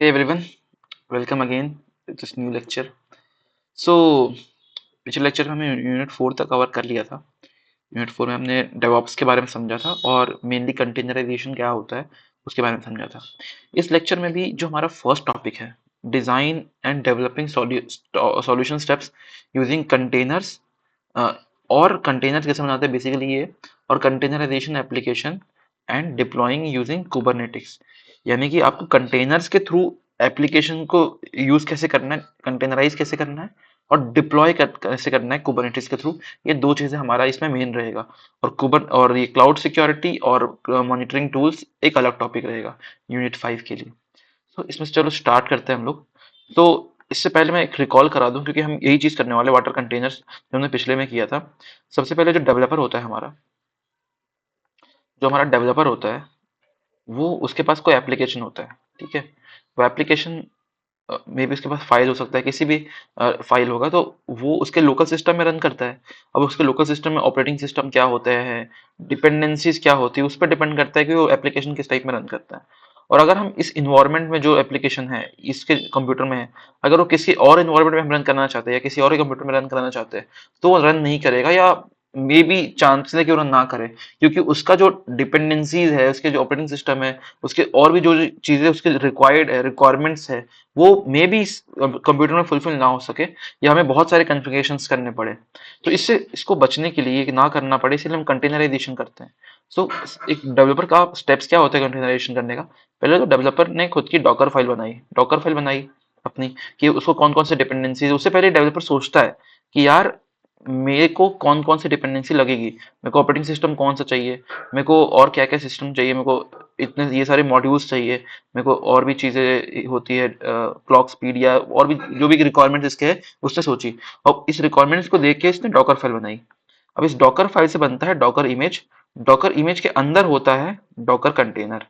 Hey everyone, welcome again to this new lecture. So पिछले lecture में हमने unit 4 तक कवर कर लिया था। यूनिट 4 में हमने डेवऑप्स के बारे में समझा था और मेनली कंटेनराइजेशन क्या होता है उसके बारे में समझा था। इस लेक्चर में भी जो हमारा फर्स्ट टॉपिक है, design and developing solution steps using containers, और कंटेनर्स कैसे बनाते हैं बेसिकली ये, और containerisation application and deploying using Kubernetes, यानी कि आपको कंटेनर्स के थ्रू एप्लीकेशन को यूज कैसे करना है, कंटेनराइज कैसे करना है और डिप्लॉय कैसे करना है कुबरनेटिस के थ्रू। ये दो चीजें हमारा इसमें मेन रहेगा। और ये क्लाउड सिक्योरिटी और मॉनिटरिंग टूल्स एक अलग टॉपिक रहेगा यूनिट 5 के लिए। तो इसमें से चलो स्टार्ट करते हैं हम लोग। तो इससे पहले मैं एक रिकॉल करा दूं, क्योंकि हम यही चीज करने वाले वाटर कंटेनर्स जो हमने पिछले में किया था। सबसे पहले जो डेवलपर होता है हमारा, जो हमारा डेवलपर होता है, वो उसके पास कोई एप्लीकेशन होता है, ठीक है। वो एप्लीकेशन मे बी उसके पास फाइल हो सकता है, किसी भी फाइल होगा, तो वो उसके लोकल सिस्टम में रन करता है। अब उसके लोकल सिस्टम में ऑपरेटिंग सिस्टम क्या होते हैं, डिपेंडेंसीज क्या होती है, उस पर डिपेंड करता है कि वो एप्लीकेशन किस टाइप में रन करता है। और अगर हम इस इन्वायरमेंट में जो एप्लीकेशन है इसके कंप्यूटर में है, अगर वो किसी और इन्वायरमेंट में हम रन करना चाहते हैं या किसी और कंप्यूटर में रन कराना चाहते हैं, तो वो रन नहीं करेगा, या मे बी चांसेस है कि वो रन ना करे, क्योंकि उसका जो डिपेंडेंसीज है, उसके जो ऑपरेटिंग सिस्टम है, उसके और भी जो चीजें उसके रिक्वायर्ड है, रिक्वायरमेंट्स है, वो मे बी कंप्यूटर में फुलफिल ना हो सके, या हमें बहुत सारे कॉन्फ़िगरेशंस करने पड़े। तो इससे इसको बचने के लिए, ना करना पड़े, इसलिए हम कंटेनराइजेशन करते हैं। सो एक डेवलपर का स्टेप्स क्या होता है कंटेनराइजेशन करने का। पहले तो डेवलपर ने खुद की डॉकर फाइल बनाई अपनी, कि उसको कौन कौन से डिपेंडेंसी, उससे पहले डेवलपर सोचता है कि यार मेरे को कौन कौन सी डिपेंडेंसी लगेगी, मेरे को ऑपरेटिंग सिस्टम कौन सा चाहिए, मेरे को और क्या क्या सिस्टम चाहिए, मेरे को इतने ये सारे मॉड्यूल्स चाहिए, मेरे को और भी चीजें होती है, क्लॉक स्पीड या और भी जो भी रिक्वायरमेंट इसके है, उसने सोची। और इस रिक्वायरमेंट्स को देख के इसने डॉकर फाइल बनाई। अब इस डॉकर फाइल से बनता है डॉकर इमेज। डॉकर इमेज के अंदर होता है डॉकर कंटेनर।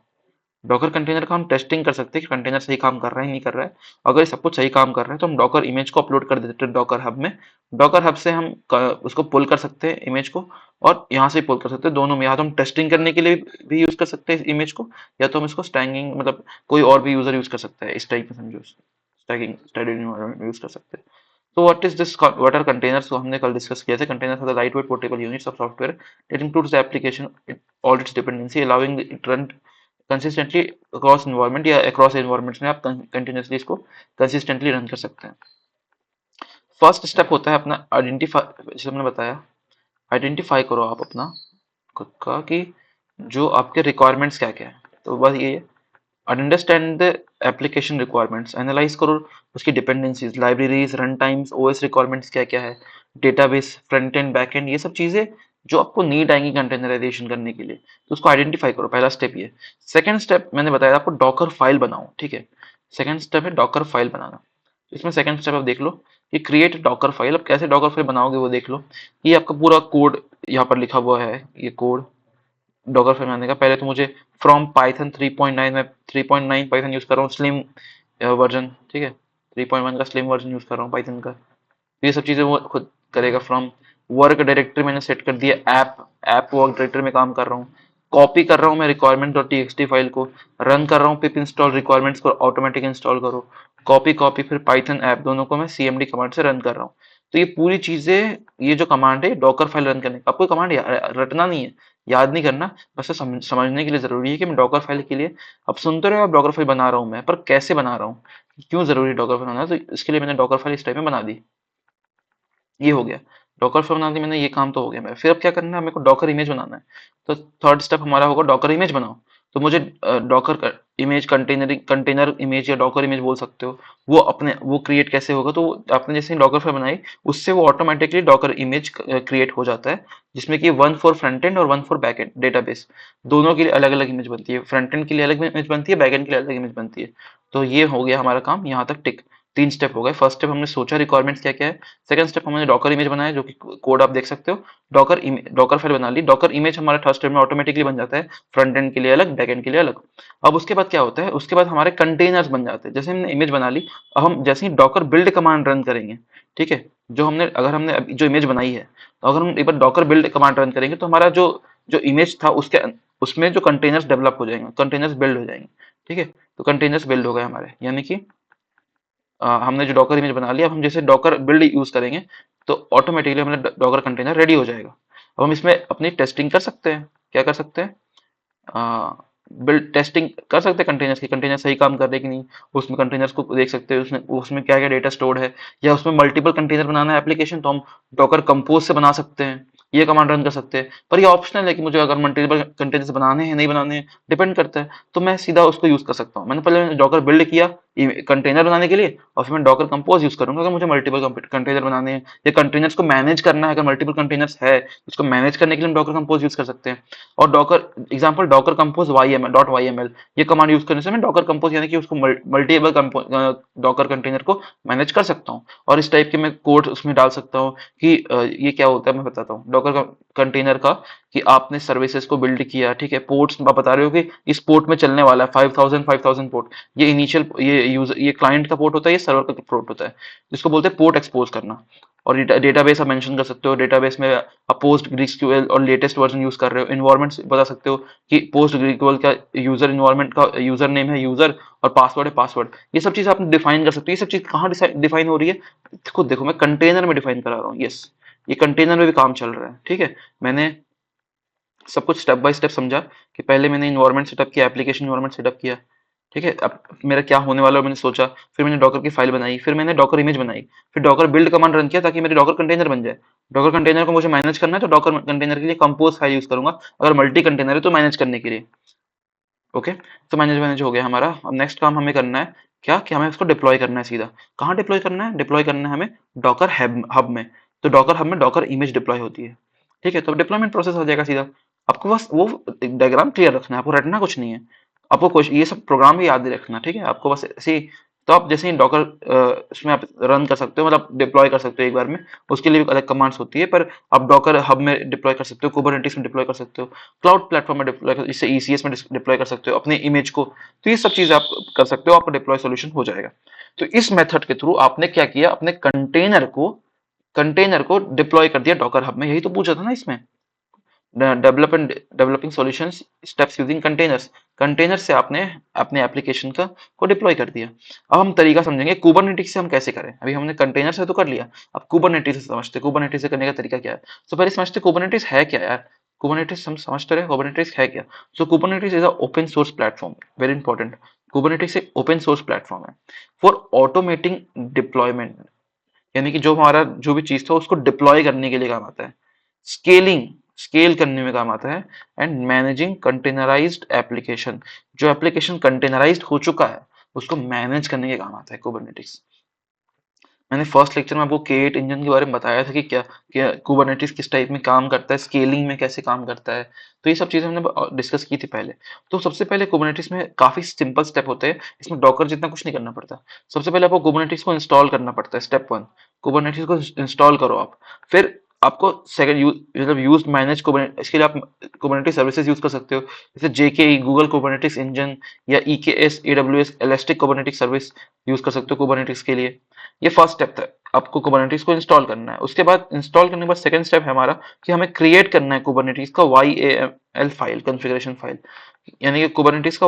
डॉकर कंटेनर का हम टेस्टिंग कर सकते हैं कि कंटेनर सही काम कर रहा है नहीं कर रहा है। अगर ये सब कुछ सही काम कर रहा है तो हम डॉकर इमेज को अपलोड कर देते हैं डॉकर हब में। डॉकर हब से हम उसको पुल कर सकते हैं इमेज को, और यहाँ से पुल कर सकते हैं दोनों में। या तो हम टेस्टिंग करने के लिए भी यूज कर सकते हैं इमेज को, या तो हम इसको स्टैगिंग, मतलब कोई और भी यूजर यूज कर सकता है इस टाइप में, समझो स्टैगिंग स्टैटिक एनवायरनमेंट में यूज कर सकते हैं। तो what is this, what are containers, को हमने कल डिस्कस किया था। Containers are the light weight portable units of software that includes the application all its dependency allowing it run consistently across environment, या अक्रॉस इन्वायरमेंट्स में आप continuously इसको consistently run कर सकते हैं। फर्स्ट स्टेप होता है अपना आइडेंटिफाई, जैसे हमने बताया, आइडेंटिफाई करो आप अपना खुद का कि जो आपके रिक्वायरमेंट्स क्या क्या है। तो बस ये understand the application requirements, analyse करो उसकी dependencies, libraries, run times, OS requirements क्या क्या है, database, front end back and, ये सब चीजें जो आपको नीड आएंगी कंटेनराइजेशन करने के लिए, तो उसको आइडेंटिफाई करो। पहला स्टेप ये। सेकंड स्टेप मैंने बताया आपको, डॉकर फाइल बनाओ, ठीक है। सेकंड स्टेप है डॉकर फाइल बनाना। इसमें सेकंड स्टेप आप देख लो कि क्रिएट डॉकर फाइल। अब कैसे डॉकर फाइल बनाओगे वो देख लो। ये आपका पूरा कोड यहाँ पर लिखा हुआ है, ये कोड डॉकर फाइल बनाने का। पहले तो मुझे फ्रॉम पाइथन 3.9, में 3.9 पाइथन यूज कर रहा हूँ, स्लिम वर्जन, ठीक है। 3.1 का स्लिम वर्जन यूज कर रहा हूँ पाइथन का। तो ये सब चीजें वो खुद करेगा। फ्रॉम वर्क डायरेक्टरी मैंने सेट कर दिया, ऐप ऐप वर्क डायरेक्टरी में काम कर रहा हूँ। कॉपी कर रहा हूँ मैं रिक्वायरमेंट डॉट टीएक्सटी फाइल को, रन कर रहा हूँ पिप इंस्टॉल, रिक्वायरमेंट्स को ऑटोमेटिक इंस्टॉल करो, कॉपी कॉपी फिर पाइथन ऐप, दोनों को मैं सीएमडी कमांड से रन कर रहा हूँ। तो ये पूरी चीजें, ये जो कमांड है डॉकर फाइल रन करने का, आपको कमांड रटना नहीं है, याद नहीं करना, बस ये समझने के लिए जरूरी है कि मैं डॉकर फाइल के लिए, अब सुनते रहो आप, डॉकर फाइल बना रहा हूँ मैं, पर कैसे बना रहा हूँ, क्यों जरूरी है डॉकर फाइल बनाना, तो इसके लिए मैंने डॉकर फाइल इस टाइप में बना दी। ये हो गया, डॉकर फाइल बना दी मैंने, ये काम तो हो गया। मैं फिर अब क्या करना है, मेरे को डॉकर इमेज बनाना है। तो थर्ड स्टेप हमारा होगा डॉकर इमेज बनाओ। तो मुझे डॉकर इमेज, कंटेनर इमेज या डॉकर इमेज बोल सकते हो, वो अपने वो क्रिएट कैसे होगा। तो आपने जैसे डॉकर फाइल बनाई, उससे वो ऑटोमेटिकली डॉकर इमेज क्रिएट हो जाता है, जिसमें कि वन फॉर फ्रंट एंड और one for back and database, दोनों के लिए अलग अलग इमेज बनती है। फ्रंट एंड के लिए अलग इमेज बनती है, बैक एंड के लिए अलग इमेज बनती है। तो ये हो गया हमारा काम यहाँ तक, टिक। तीन स्टेप हो गए। फर्स्ट स्टेप हमने सोचा रिक्वायरमेंट्स क्या क्या है, सेकंड स्टेप हमने डॉकर इमेज बनाया, जो कि कोड आप देख सकते हो। डॉकर फाइल बना ली, डॉकर इमेज हमारा थर्ड स्टेप में ऑटोमेटिकली बन जाता है, फ्रंट एंड के लिए अलग, बैक एंड के लिए अलग। अब उसके बाद क्या होता है, उसके बाद हमारे कंटेनर्स बन जाते हैं। जैसे हमने इमेज बना ली, अब हम जैसे ही डॉकर बिल्ड कमांड रन करेंगे, ठीक है, जो हमने, अगर हमने जो इमेज बनाई है, तो अगर हम एक बार डॉकर बिल्ड कमांड रन करेंगे, तो हमारा जो जो इमेज था उसके उसमें जो कंटेनर्स डेवलप हो जाएंगे, कंटेनर्स बिल्ड हो जाएंगे, ठीक है। तो कंटेनर्स बिल्ड हो गए हमारे, यानी कि हमने जो डॉकर इमेज बना लिया, अब हम जैसे डॉकर बिल्ड यूज करेंगे तो ऑटोमेटिकली हमारा डॉकर कंटेनर रेडी हो जाएगा। अब हम इसमें अपनी टेस्टिंग कर सकते हैं। क्या कर सकते हैं? बिल्ड टेस्टिंग कर सकते हैं कंटेनर्स की, कंटेनर सही काम कर रहे हैं कि नहीं। उसमें कंटेनर्स को देख सकते हैं, उसमें उसमें क्या क्या डेटा स्टोर्ड है, या उसमें मल्टीपल कंटेनर बनाना है एप्लीकेशन, तो हम डॉकर कंपोज से बना सकते हैं, ये कमांड रन कर सकते हैं। पर ये ऑप्शनल है कि मुझे अगर मल्टीपल कंटेनर्स बनाने हैं नहीं बनाने हैं, डिपेंड करता है। तो मैं सीधा उसको यूज कर सकता हूँ। मैंने पहले डॉकर बिल्ड किया कंटेनर बनाने के लिए, और फिर मैं डॉकर कंपोज यूज करूंगा अगर मुझे मल्टीपल कंटेनर बनाने हैं या कंटेनर्स को मैनेज करना है। अगर मल्टीपल कंटेनर्स है, इसको मैनेज करने के लिए हम डॉकर कंपोज यूज कर सकते हैं। और Docker example Docker compose YML ये कमांड यूज करने से मैं डॉकर कंपोज यानी कि उसको मल्टीपल डॉकर कंटेनर को मैनेज कर सकता हूँ। और इस टाइप के मैं कोड उसमें डाल सकता हूँ कि ये क्या होता है मैं बताता हूँ। डॉकर कंटेनर का कि आपने सर्विसेज को बिल्ड किया, ठीक है, पोर्ट्स आप बता रहे हो कि इस पोर्ट में चलने वाला है 5000 पोर्ट। ये इनिशियल ये क्लाइंट का पोर्ट होता है, ये सर्वर का पोर्ट होता है, जिसको बोलते हैं पोर्ट एक्सपोज करना। और डेटाबेस आप मेंशन कर सकते हो, डेटाबेस में आप पोस्ट ग्रीक्यूएल और लेटेस्ट वर्जन यूज कर रहे हो। इन्वायरमेंट बता सकते हो कि पोस्ट ग्रीक्यूएल का यूजर इन्वायरमेंट का यूजर नेम है यूजर, और पासवर्ड है पासवर्ड। ये सब चीज आप डिफाइन कर सकते हो। ये सब चीज कहाँ डिफाइन हो रही है? खुद देखो, मैं कंटेनर में डिफाइन करा रहा हूँ। यस, ये कंटेनर में भी काम चल रहा है। ठीक है, मैंने सब कुछ स्टेप बाय स्टेप समझा कि पहले मैंने इन्वायरमेंट सेटअप किया, एप्लीकेशन इन्वायरमेंट सेटअप किया। ठीक है, अब मेरा क्या होने वाला है मैंने सोचा, फिर मैंने डॉकर की फाइल बनाई, फिर मैंने डॉकर इमेज बनाई, फिर डॉकर बिल्ड कमांड रन किया ताकि मेरे डॉकर कंटेनर बन जाए। डॉकर कंटेनर को मुझे मैनेज करना है तो डॉकर कंटेनर के लिए कंपोज फाइल यूज करूंगा, अगर मल्टी कंटेनर है तो मैनेज करने के लिए। ओके, तो मैनेज मैनेज हो गया हमारा। अब नेक्स्ट काम हमें करना है क्या, कि हमें उसको डिप्लॉय करना है सीधा। कहाँ डिप्लॉय करना है? डिप्लॉय करना है हमें डॉकर हब में। तो डॉकर हब में डॉकर इमेज डिप्लॉय होती है। ठीक है, तो डिप्लॉयमेंट प्रोसेस हो जाएगा सीधा। आपको बस वो डायग्राम क्लियर रखना है, आपको रटना कुछ नहीं है। आपको कुछ ये सब प्रोग्राम भी याद नहीं रखना, ठीक है, आपको बस ऐसे ही। तो आप जैसे ही डॉकर इसमें आप रन कर सकते हो, मतलब डिप्लॉय कर सकते हो एक बार में। उसके लिए भी अलग कमांड्स होती है, पर आप डॉकर हब में डिप्लॉय कर सकते हो, कुबरनेटिस में डिप्लॉय कर सकते हो, क्लाउड प्लेटफॉर्म में डिप्लॉय कर, इससे ECS में डिप्लॉय कर सकते हो अपने इमेज को। तो ये सब चीजें आप कर सकते हो, आपका डिप्लॉय सॉल्यूशन हो जाएगा। तो इस मेथड के थ्रू आपने क्या किया, अपने कंटेनर को डिप्लॉय कर दिया डॉकर हब में। यही तो पूछा था ना इसमें, developing solutions steps using containers. Container से आपने अपने एप्लीकेशन का को डिप्लॉय कर दिया। अब हम तरीका समझेंगे कुबरनेटिस से हम कैसे करें। अभी हमने कंटेनर से तो कर लिया, अब कुबरनेटिस से समझते, कुबरनेटिस से करने का तरीका क्या है। तो पहले समझते कुबरनेटिस है क्या यार। कुबरनेटिस हम समझते रहे, कुबरनेटिस है क्या। So Kubernetes is a open source platform, very important. Kubernetes एक ओपन सोर्स प्लेटफॉर्म है फॉर ऑटोमेटिंग डिप्लॉयमेंट, यानी कि जो हमारा जो भी चीज था उसको डिप्लॉय करने के लिए काम आता है, स्केलिंग स्केल करने में काम आता है, एंड मैनेजिंग कंटेनराइज्ड एप्लीकेशन। जो एप्लीकेशन कंटेनराइज्ड हो चुका है उसको मैनेज करने के काम आता है कुबरनेटिस। मैंने फर्स्ट लेक्चर में आपको K8 इंजन के बारे में बताया था कि क्या कुबरनेटिस किस टाइप में काम करता है, स्केलिंग में कैसे काम करता है। तो ये सब चीजें हमने डिस्कस की थी पहले। तो सबसे पहले कुबरनेटिस में काफी सिंपल स्टेप होते हैं, इसमें डॉकर जितना कुछ नहीं करना पड़ता। सबसे पहले आपको कुबरनेटिस को इंस्टॉल करना पड़ता है, स्टेप 1। कुबरनेटिस को इंस्टॉल करो आप। फिर आपको सेकंड मतलब यूज मैनेज कुबरनेटिस, इसके लिए आप कुबरनेटिस सर्विसेज यूज कर सकते हो, जैसे JKE गूगल कुबरनेटिस इंजन, या EKS AWS elastic Kubernetes service use कर सकते हो कुबरनेटिस के लिए। ये फर्स्ट स्टेप था, आपको कुबरनेटिस को इंस्टॉल करना है। उसके बाद इंस्टॉल करने के बाद सेकंड स्टेप है हमारा कि हमें क्रिएट करना है कुबरनेटिस का YAML फाइल, कॉन्फ़िगरेशन फाइल। यानी कि कुबरनेटिस का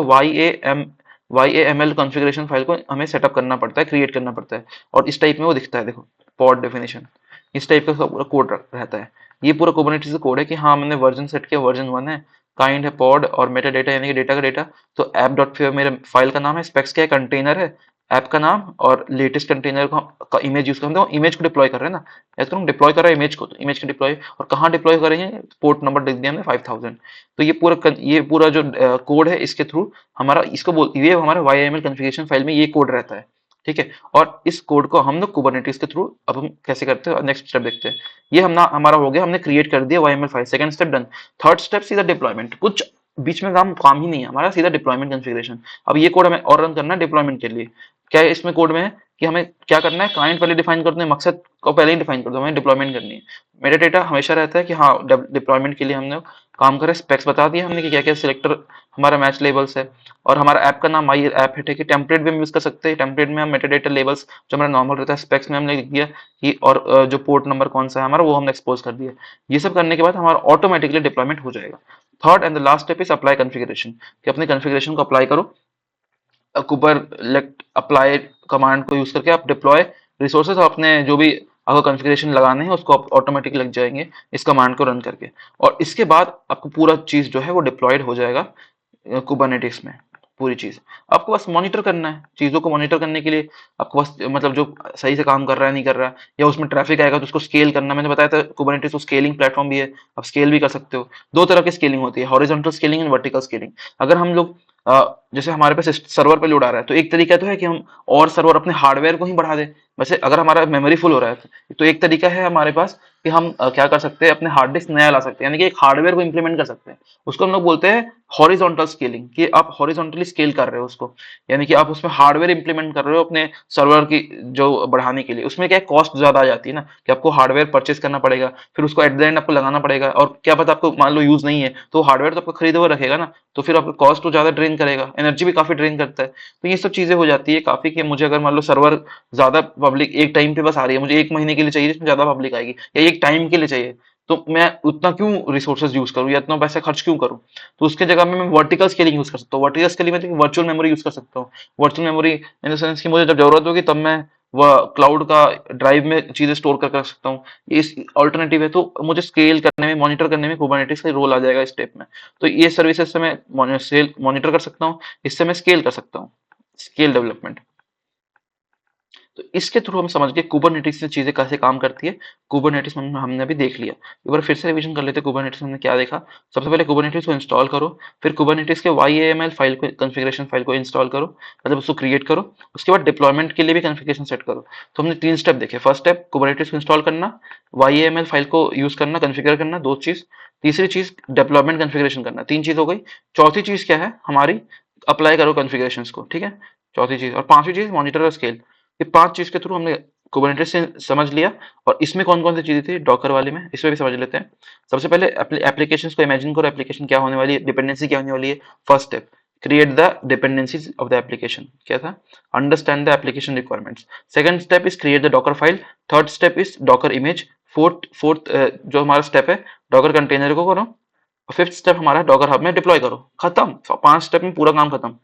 YAML कॉन्फ़िगरेशन फाइल को हमें सेटअप करना पड़ता है, क्रिएट करना पड़ता है। और इस टाइप में वो दिखता है, देखो, पॉड डेफिनेशन, इस टाइप का पूरा कोड रहता है। ये पूरा कुबरनेटिस का कोड है कि हाँ मैंने वर्जन सेट किया, वर्जन 1 है, काइंड है पॉड, और मेटा डेटा यानी कि डेटा का डेटा। तो app.py मेरे फाइल का नाम है, स्पेक्स क्या है, कंटेनर है, ऐप का नाम, और लेटेस्ट कंटेनर का इमेज यूज करते हैं, इमेज को डिप्लॉय कर रहे हैं ना, ऐसा करूँ डिप्लॉय कर रहा है इमेज को, तो इमेज को डिप्लॉय, और कहाँ डिप्लॉय करेंगे, पोर्ट नंबर लिख दिया हमने 5000। तो ये पूरा जो कोड है इसके थ्रू हमारा इसको बोल, ये हमारा YAML कॉन्फ़िगरेशन फाइल में ये कोड रहता है। ठीक है, और इस कोड को हम लोग कुबरनेटिस के थ्रू अब हम कैसे करते हैं, नेक्स्ट स्टेप देखते हैं। ये हमारा हो गया, हमने क्रिएट कर दिया YAML file, second step done. Third step सीधा डिप्लॉयमेंट, कुछ बीच में काम ही नहीं है हमारा, सीधा डिप्लॉयमेंट कॉन्फ़िगरेशन। अब ये कोड हमें और रन करना है डिप्लॉयमेंट के लिए। क्या है इसमें कोड में है कि हमें क्या करना है, क्लाइंट पहले डिफाइन कर दो, मकसद को पहले ही डिफाइन कर दो, हमें डिप्लॉयमेंट करनी है। मेरा डेटा हमेशा रहता है कि हाँ डिप्लॉयमेंट के लिए हमने काम करें, स्पेक्स बता दिया हमने कि क्या क्या सिलेक्टर हमारा मैच लेबल्स है, और हमारा ऐप का नाम माई ऐप है। ठीक है, टेम्पलेट भी हम यूज कर सकते हैं, टेम्पलेट में हम मेटाडेटा लेबल्स जो हमारा नॉर्मल रहता है, स्पेक्स में हमने लिख दिया कि, और जो पोर्ट नंबर कौन सा है हमारा वो हमने एक्सपोज कर दिया। ये सब करने के बाद हमारा ऑटोमेटिकली डिप्लॉयमेंट हो जाएगा। Third and the last step is apply configuration, कि अपने कॉन्फ़िगरेशन को अप्लाई करो। कुबरलेट अप्लाई कमांड को यूज करके आप डिप्लॉय रिसोर्सेज अपने जो भी आपको कॉन्फ़िगरेशन लगाने हैं उसको ऑटोमेटिक लग जाएंगे इस कमांड को रन करके। और इसके बाद आपको पूरा चीज जो है वो डिप्लॉयड हो जाएगा कुबरनेटिक्स में। पूरी चीज आपको बस मॉनिटर करना है। चीजों को मॉनिटर करने के लिए आपको बस मतलब जो सही से काम कर रहा है नहीं कर रहा है, या उसमें ट्रैफिक आएगा तो उसको स्केल करना। मैंने बताया था कुबरनेटिक्स तो स्केलिंग प्लेटफॉर्म भी है, आप स्केल भी कर सकते हो। दो तरह की स्केलिंग होती है, horizontal scaling and vertical scaling. अगर हम लोग जैसे हमारे पास सर्वर पे लोड आ रहा है तो एक तरीका तो है कि हम और सर्वर अपने हार्डवेयर को ही बढ़ा दें। वैसे अगर हमारा मेमोरी फुल हो रहा है तो एक तरीका है हमारे पास कि हम क्या कर सकते हैं, अपने हार्ड डिस्क नया ला सकते हैं, यानी कि एक हार्डवेयर को इंप्लीमेंट कर सकते हैं। उसको हम लोग बोलते हैं हॉरिजॉन्टल स्केलिंग, कि आप हॉरिजॉन्टली स्केल कर रहे हो उसको, यानी कि आप उसमें हार्डवेयर इंप्लीमेंट कर रहे हो अपने सर्वर की जो बढ़ाने के लिए। उसमें क्या कॉस्ट ज्यादा आ जाती है ना, कि आपको हार्डवेयर परचेस करना पड़ेगा, फिर उसको एट द एंड आपको लगाना पड़ेगा, और क्या पता आपको मान लो यूज नहीं है तो हार्डवेयर तो आपको खरीदे हुए रखेगा ना, तो फिर आपका कॉस्ट तो ज्यादा ड्रेन करेगा, एनर्जी भी काफी ड्रेन करता है। तो ये सब चीजें हो जाती है काफी, कि मुझे अगर मान लो सर्वर ज्यादा पब्लिक एक टाइम पे बस आ रही है, मुझे एक महीने के लिए चाहिए जिसमें ज्यादा पब्लिक आएगी, या एक टाइम के लिए चाहिए, तो मैं उतना क्यों रिसोर्सेज यूज करूं या इतना पैसा खर्च क्यों करूं। तो उसके जगह में मैं वर्टिकल स्केलिंग यूज कर सकता हूँ। वर्टिकल स्केलिंग में वर्चुअल मेमोरी यूज कर सकता हूँ। Virtual memory in the sense कि मुझे जब जरूरत होगी तब मैं वह क्लाउड का ड्राइव में चीजें स्टोर करके रख सकता हूँ। ये इस ऑल्टरनेटिव है, तो मुझे स्केल करने में, मॉनिटर करने में कुबरनेटिस का रोल आ जाएगा इस स्टेप में। तो ये सर्विसेज से मैं मॉनिटर कर सकता हूँ, इससे मैं स्केल कर सकता हूँ, स्केल डेवलपमेंट। तो इसके थ्रू हम समझ गए कुबरनेटिस से चीजें कैसे काम करती है। कुबरनेटिस हमने अभी देख लिया, एक बार फिर से रिवीजन कर लेते हैं। कुबरनेटिस हमने क्या देखा? सबसे पहले कुबरनेटिस को इंस्टॉल करो, फिर कुबरनेटिस के YAML फाइल को, कॉन्फ़िगरेशन फाइल को इंस्टॉल करो, मतलब उसको क्रिएट करो। उसके बाद डिप्लॉयमेंट के लिए भी कॉन्फ़िगरेशन सेट करो। तो हमने 3 स्टेप देखे। फर्स्ट स्टेप कुबरनेटिस को इंस्टॉल करना, YAML फाइल को यूज करना, कॉन्फ़िगर करना, 2 चीज। तीसरी चीज डिप्लॉयमेंट कॉन्फ़िगरेशन करना, 3 चीज हो गई। चौथी चीज क्या है हमारी? अप्लाई करो कॉन्फ़िगरेशंस को, ठीक है? चौथी चीज। और पांचवी चीज मॉनिटर और स्केल। ये 5 चीज के थ्रू हमने कुबरनेटिस से समझ लिया। और इसमें कौन-कौन सी चीजें थी डॉकर वाले में, इसमें भी समझ लेते हैं। सबसे पहले एप्लीकेशंस को इमेजिन करो, एप्लीकेशन क्या होने वाली है, डिपेंडेंसी क्या होने वाली है। First step, create the dependencies of the application. क्या था? Understand the application requirements. Second step is create the Docker file. Third step is Docker image. Fourth जो हमारा स्टेप है, डॉकर कंटेनर को करो। फिफ्थ स्टेप हमारा डॉकर हब में deploy करो। खत्म, 5 स्टेप में पूरा काम खत्म।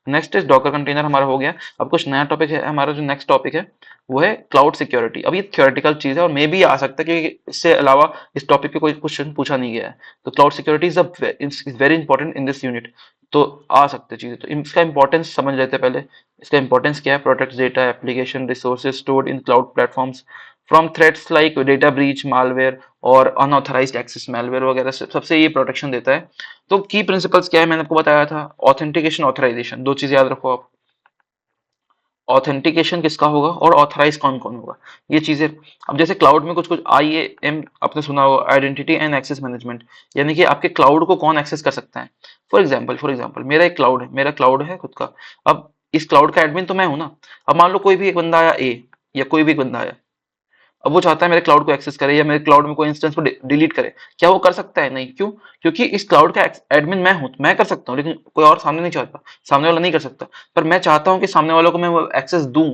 नेक्स्ट इज डॉकर कंटेनर हमारा हो गया। अब कुछ नया टॉपिक है हमारा, जो नेक्स्ट टॉपिक है वो है क्लाउड सिक्योरिटी। अब ये थ्योरेटिकल चीज है और मे भी आ सकता है क्योंकि इससे अलावा इस टॉपिक पे कोई क्वेश्चन पूछा नहीं गया है। तो cloud security is very important in this unit. तो आ सकते चीजें, तो इसका इंपॉर्टेंस समझ लेते हैं पहले। इसका इंपॉर्टेंस क्या है? Protect data, application resources stored in cloud platforms from threats like data breach, malware और अनऑथराइज्ड एक्सेस मैलवेयर वगैरह से, सबसे ये प्रोटेक्शन देता है। तो की प्रिंसिपल्स क्या है? मैंने आपको बताया था, ऑथेंटिकेशन, ऑथराइजेशन, 2 चीज याद रखो आप। ऑथेंटिकेशन किसका होगा और ऑथराइज कौन कौन होगा, ये चीजें। अब जैसे क्लाउड में कुछ कुछ IAM आपने सुना होगा, आइडेंटिटी एंड एक्सेस मैनेजमेंट, यानी कि आपके क्लाउड को कौन एक्सेस कर सकता है। फॉर एग्जाम्पल मेरा एक क्लाउड है, मेरा क्लाउड है खुद का। अब इस क्लाउड का एडमिन तो मैं हूं ना। अब मान लो कोई भी एक बंदा आया ए, या कोई भी एक बंदा आया, अब वो चाहता है मेरे क्लाउड को एक्सेस करे या मेरे क्लाउड में कोई इंस्टेंस को डिलीट करे। क्या वो कर सकता है? नहीं। क्यों? क्योंकि इस क्लाउड का एडमिन मैं हूं, मैं कर सकता हूँ, लेकिन कोई और सामने नहीं चाहता, सामने वाला नहीं कर सकता। पर मैं चाहता हूं कि सामने वालों को मैं वो एक्सेस दूं,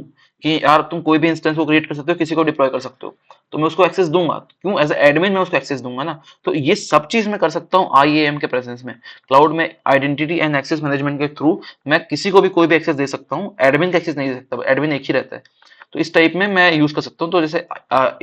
कि यार तुम कोई भी इंस्टेंस को क्रिएट कर सकते हो, किसी को डिप्लॉय कर सकते हो, तो मैं उसको एक्सेस दूंगा। क्यों? एज एडमिन मैं उसको एक्सेस दूंगा ना। तो ये सब चीज मैं कर सकता हूँ IAM के प्रेजेंस में। क्लाउड में आइडेंटिटी एंड एक्सेस मैनेजमेंट के थ्रू मैं किसी को भी कोई भी एक्सेस दे सकता हूँ, एडमिन का एक्सेस नहीं दे सकता, एडमिन एक ही रहता है। तो इस टाइप में मैं यूज कर सकता हूँ। तो जैसे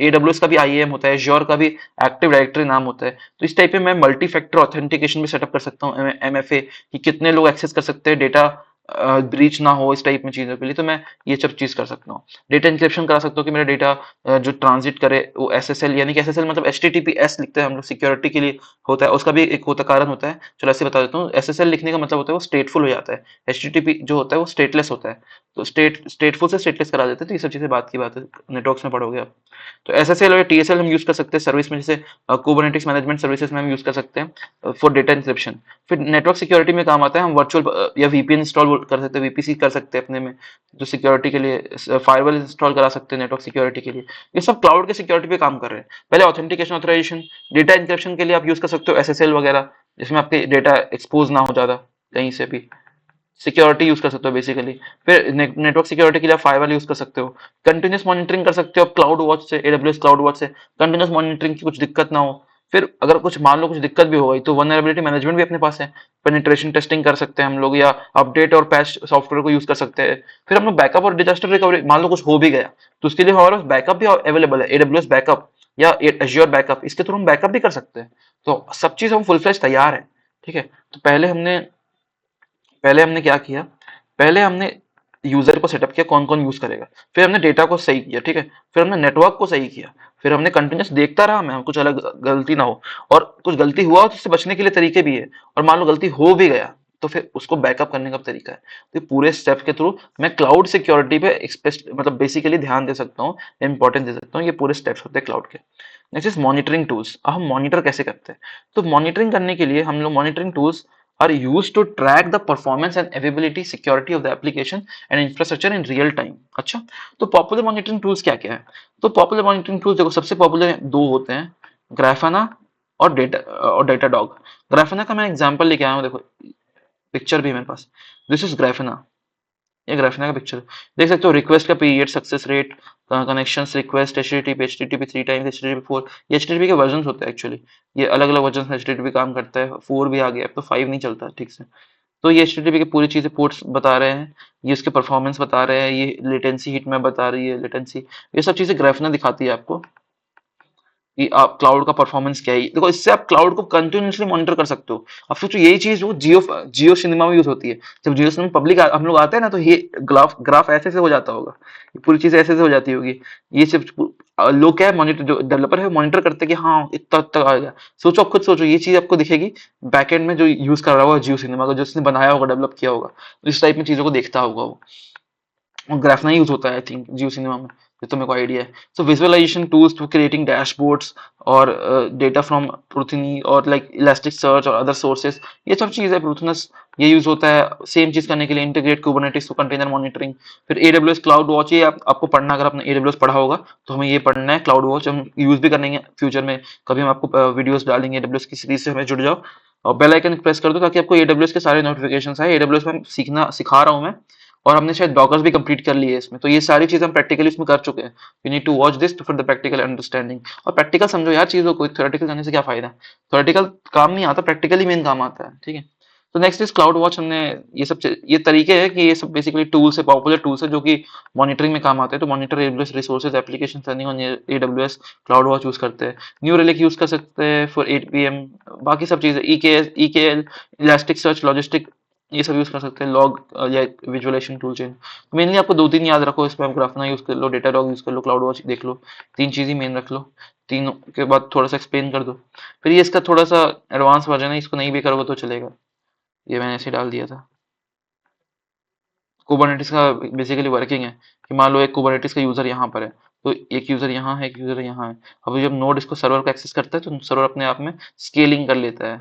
AWS का भी IAM होता है, Azure का भी एक्टिव डायरेक्टरी नाम होता है। तो इस टाइप में मैं मल्टी फैक्टर ऑथेंटिकेशन भी सेटअप कर सकता हूँ, MFA, कि कितने लोग एक्सेस कर सकते हैं, डेटा ब्रीच ना हो, इस टाइप में चीजों के लिए। तो मैं ये सब चीज कर सकता हूँ। डेटा इंक्रिप्शन करा सकता हूँ कि मेरा डेटा जो ट्रांजिट करे वो SSL, यानी कि SSL मतलब HTTPS लिखते हैं हम लोग, सिक्योरिटी के लिए होता है। उसका भी एक होता कारण होता है, चलो ऐसे बता देता हूँ। SSL लिखने का मतलब होता है वो स्टेटफुल हो जाता है, HTTP जो होता है वो स्टेटलेस होता है। तो स्टेटफुल से स्टेटलेस करा देते हैं। तो ये सब चीजें बात की बात है, नेटवर्क्स में पढ़ोगे आप। तो SSL और TSL हम यूज कर सकते हैं सर्विस में, जैसे कुबरनेटिक्स मैनेजमेंट सर्विसेज में हम यूज कर सकते हैं फॉर डेटा इंक्रिप्शन। फिर नेटवर्क सिक्योरिटी में काम आता है, हम वर्चुअल या VPN इंस्टॉल कर सकते हैं, VPC कर सकते हैं अपने में, जो सिक्योरिटी के लिए फायरवॉल इंस्टॉल करा सकते हैं नेटवर्क सिक्योरिटी के लिए। ये सब क्लाउड के सिक्योरिटी पे काम कर रहे हैं। पहले ऑथेंटिकेशन, ऑथराइजेशन, डेटा इंक्रिप्शन के लिए आप यूज कर सकते हो SSL वगैरह, जिसमें आपके डेटा एक्सपोज ना हो ज्यादा कहीं से भी, सिक्योरिटी यूज कर सकते हो बेसिकली। फिर नेटवर्क सिक्योरिटी के लिए फायरवॉल यूज कर सकते हो। कंटिन्यूस मॉनिटरिंग कर सकते हो क्लाउड वॉच से, AWS क्लाउड वॉच से, कंटिन्यूस मॉनिटरिंग की कुछ दिक्कत ना हो, फिर अगर कुछ मान लो कुछ दिक्कत भी हो गई तो वल्नरेबिलिटी मैनेजमेंट भी अपने पास है, पेनिट्रेशन टेस्टिंग कर सकते हैं हम लोग, या अपडेट और पैच सॉफ्टवेयर को यूज कर सकते हैं। फिर हम लोग बैकअप और डिजास्टर रिकवरी, मान लो कुछ हो भी गया तो उसके लिए हमारे पास बैकअप भी अवेलेबल है, AWS बैकअप या एज्योर बैकअप, इसके थ्रू हम बैकअप भी कर सकते हैं। तो सब चीज हम फुल फ्लेज तैयार है। ठीक है, तो पहले हमने क्या किया, पहले हमने यूजर को सेटअप किया कौन कौन यूज करेगा, फिर हमने डेटा को सही किया, ठीक है, फिर हमने नेटवर्क को सही किया, फिर हमने कंटिन्यूस देखता रहा मैं कुछ अलग गलती ना हो, और कुछ गलती हुआ तो उससे बचने के लिए तरीके भी है, और मान लो गलती हो भी गया तो फिर उसको बैकअप करने का तरीका है। तो ये पूरे स्टेप के थ्रू मैं क्लाउड सिक्योरिटी पे एक्सप्रेस मतलब बेसिकली ध्यान दे सकता हूँ, इंपॉर्टेंस दे सकता हूँ। ये पूरे स्टेप्स होते हैं क्लाउड के। Next is monitoring tools. अब हम मॉनिटर कैसे करते हैं, तो मॉनिटरिंग करने के लिए हम लोग monitoring tools are used to track the performance and availability security of the application and infrastructure in real time। अच्छा, तो पॉपुलर मॉनिटरिंग टूल्स क्या क्या है, तो पॉपुलर मॉनिटरिंग टूल्स देखो सबसे पॉपुलर दो होते हैं, ग्राफाना और डेटाडॉग। ग्राफाना का मैं एग्जांपल लेके आया हूँ, देखो पिक्चर भी है मेरे पास, दिस इज ग्राफाना, ये ग्राफिना का पिक्चर देख सकते हो। रिक्वेस्ट का period, success rate, connections request, HTTP 3 times, HTTP 4, ये एचटीटीपी के वर्जन होते हैं एक्चुअली, ये अलग अलग वर्जन एचटीटीपी काम करता है, 4 भी आ गया, अब तो 5 नहीं चलता ठीक से। तो ये एचटीटीपी की पूरी चीजें पोर्ट्स बता रहे हैं, ये इसके परफॉर्मेंस बता रहे हैं, ये लेटेंसी हीट मैप बता रही है, लेटेंसी, ये सब चीजें ग्राफिना दिखाती है आपको कि आप क्लाउड का परफॉर्मेंस क्या है। देखो इससे आप क्लाउड को कंटिन्यूसली मॉनिटर कर सकते हो। अब सोचो यही चीज वो जियो जियो सिनेमा में यूज होती है, जब जियो सिनेमा पब्लिक हम लोग आते हैं ना तो ये ग्राफ ग्राफ ऐसे से हो जाता होगा, ये पूरी चीज ऐसे से हो जाती होगी। ये सिर्फ लोग क्या है, मॉनिटर जो डेवलपर है मॉनिटर करते हैं कि हाँ इतना तक आ गया। सोचो, आप खुद सोचो, ये चीज आपको दिखेगी बैकएंड में जो यूज कर रहा होगा जियो सिनेमा का, जो उसने बनाया होगा डेवलप किया होगा, इस टाइप में चीजों को देखता होगा वो। ग्राफना यूज होता है आई थिंक जियो सिनेमा में, ये तो मेरे को आइडिया है। So visualisation tools to creating dashboards और डेटा फ्रॉम प्रूथनी और लाइक इलास्टिक सर्च और अदर सोर्सेस, ये सब चीज है प्रूथनस, ये यूज होता है सेम चीज करने के लिए। Integrate Kubernetes to container monitoring. फिर एडब्ल्यूएस क्लाउड वॉच, ये आपको पढ़ना, अगर आपने एडब्ल्यूएस पढ़ा होगा तो हमें ये पढ़ना है, क्लाउड वॉच हम यूज भी करेंगे फ्यूचर में, कभी हम आपको वीडियोस डालेंगे एडब्ल्यूएस की सीरीज से, हमें जुड़ जाओ और बेल आइकन प्रेस कर दो ताकि आपको एडब्ल्यूएस के सारे नोटिफिकेशन आए। एडब्ल्यूएस में सिखा रहा हूँ मैं, और हमने शायद डॉकर्स भी कंप्लीट कर लिए इसमें, तो ये सारी चीज हम प्रैक्टिकली इसमें कर चुके हैं। You need to watch this for the practical understanding. और प्रैक्टिकल समझो यार चीजों को, थ्योरेटिकल जाने से क्या फायदा, थ्योरेटिकल काम नहीं आता, प्रैक्टिकली मेन काम आता है। ठीक है, तो नेक्स्ट इज क्लाउड वॉच। हमने ये तरीके हैं कि ये सब बेसिकली टूल्स है, पॉपुलर टूल्स है जो कि मॉनिटरिंग में काम आते हैं। तो monitor AWS resources application running on AWS, cloud watch use करते हैं। न्यू रिलिक यूज कर सकते हैं फॉर 8 PM, बाकी सब चीजें EKL, इलास्टिक सर्च, लॉजिस्टिक, ये सब यूज कर सकते हैं। लॉग या विजुअलाइजेशन टूल चेन, मेनली आपको दो तीन याद रखो इसमें, आप ग्राफना यूज कर लो, डेटाडॉग यूज कर लो, क्लाउड वॉच देख लो, तीन चीज ही मेन रख लो। तीनों के बाद थोड़ा सा एक्सप्लेन कर दो। फिर ये इसका थोड़ा सा एडवांस वर्जन है, इसको नहीं भी करोगे तो चलेगा, ये मैंने ऐसे डाल दिया था। कुबरनेटिस का बेसिकली वर्किंग है कि मान लो एक कुबरनेटिस का यूजर यहाँ पर है, तो एक यूजर यहाँ है, एक यूजर यहाँ है। अब जब नोड इसको सर्वर को एक्सेस करता है तो सर्वर अपने आप में स्केलिंग कर लेता है,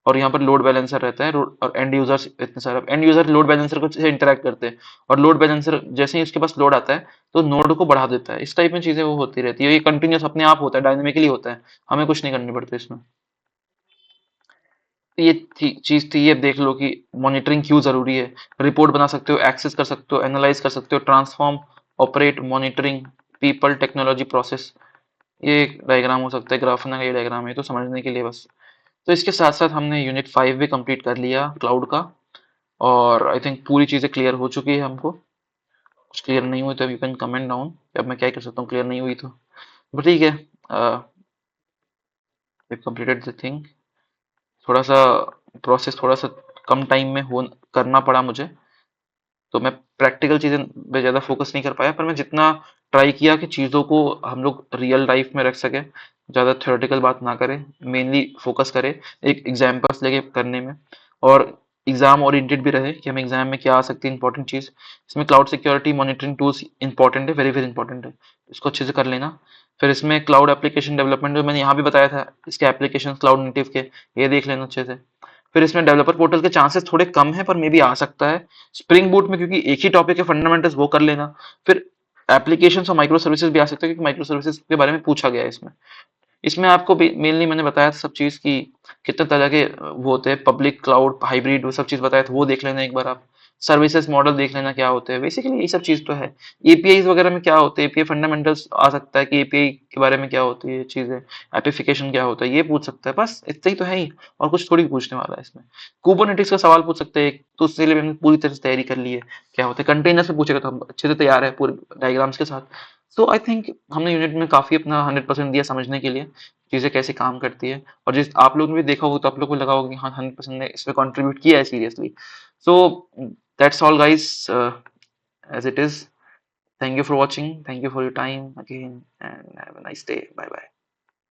और यहाँ पर लोड बैलेंसर रहता है, और एंड यूजर्स इतने सारे एंड यूजर लोड बैलेंसर को से इंटरेक्ट करते हैं, और लोड बैलेंसर जैसे ही उसके पास लोड आता है तो नोड को बढ़ा देता है। इस टाइप में चीजें वो होती रहती है, ये कंटिन्यूस अपने आप होता है, डायनेमिकली होता है, हमें कुछ नहीं करनी पड़ती इसमें। ये चीज थी, ये देख लो कि मॉनिटरिंग क्यों जरूरी है। रिपोर्ट बना सकते हो, एक्सेस कर सकते हो, एनालाइज कर सकते हो, transform, operate, monitoring, people, technology, process, ये एक डायग्राम हो सकता है। ग्राफना का ये डायग्राम है तो समझने के लिए बस। तो इसके साथ साथ हमने यूनिट 5 भी कंप्लीट कर लिया क्लाउड का, और आई थिंक पूरी चीजें क्लियर हो चुकी है हमको। कुछ क्लियर नहीं हुई तो यू कैन कमेंट डाउन, अब मैं क्या कर सकता हूँ क्लियर नहीं हुई तो, बट ठीक है, वी कंप्लीटेड द थिंग। थोड़ा सा प्रोसेस थोड़ा सा कम टाइम में हो करना पड़ा मुझे, तो मैं प्रैक्टिकल चीजें पे ज्यादा फोकस नहीं कर पाया, पर मैं जितना ट्राई किया कि चीजों को हम लोग रियल लाइफ में रख सके, ज्यादा थ्योरेटिकल बात ना करें, मेनली फोकस करें एक एग्जाम्पल्स लेके करने में, और एग्जाम ओरिएंटेड भी रहे कि हमें एग्जाम में क्या आ सकती है इंपॉर्टेंट चीज। इसमें cloud security monitoring tools important है, वेरी वेरी इंपॉर्टेंट है, इसको अच्छे से कर लेना। फिर इसमें क्लाउड एप्लीकेशन डेवलपमेंट जो मैंने यहाँ भी बताया था, इसके एप्लीकेशन क्लाउड नेटिव के, ये देख लेना अच्छे से। फिर इसमें डेवलपर पोर्टल के चांसेस थोड़े कम है पर मे भी आ सकता है। स्प्रिंग बूट में क्योंकि एक ही टॉपिक है फंडामेंटल्स, वो कर लेना। फिर एप्लीकेशन और माइक्रो सर्विसेज भी आ सकते हैं क्योंकि माइक्रो सर्विसेज के बारे में पूछा गया है इसमें। इसमें आपको मेनली मैंने बताया था सब चीज की कितने तरह के वो होते हैं, पब्लिक क्लाउड हाइब्रिड, वो सब चीज बताया था, वो देख लेना एक बार आप। सर्विसेज मॉडल देख लेना क्या होते हैं, बेसिकली यही सब चीज़ तो है। एपीआईज वगैरह में क्या होते हैं, एपीआई फंडामेंटल्स आ सकता है कि एपीआई के बारे में क्या होती है चीज़ें, एपिफिकेशन क्या होता है ये पूछ सकता है, बस इतना ही तो है ही, और कुछ थोड़ी पूछने वाला है इसमें। कुबरनेटिक्स का सवाल पूछ सकते हैं एक, तो उसके लिए मैंने पूरी तरह से तैयारी कर ली है, क्या होता है कंटेनर्स में पूछेगा तो हम अच्छे से तैयार है पूरे डायग्राम्स के साथ। सो आई थिंक हमने यूनिट में काफ़ी अपना 100% दिया समझने के लिए, चीज़ें कैसे काम करती है, और जिस आप लोग ने भी देखा होगा तो आप लोग को लगा होगा कि हाँ 100% ने इसमें कंट्रीब्यूट किया है seriously. So that's all guys, as it is. Thank you for watching, thank you for your time again, and have a nice day. Bye bye.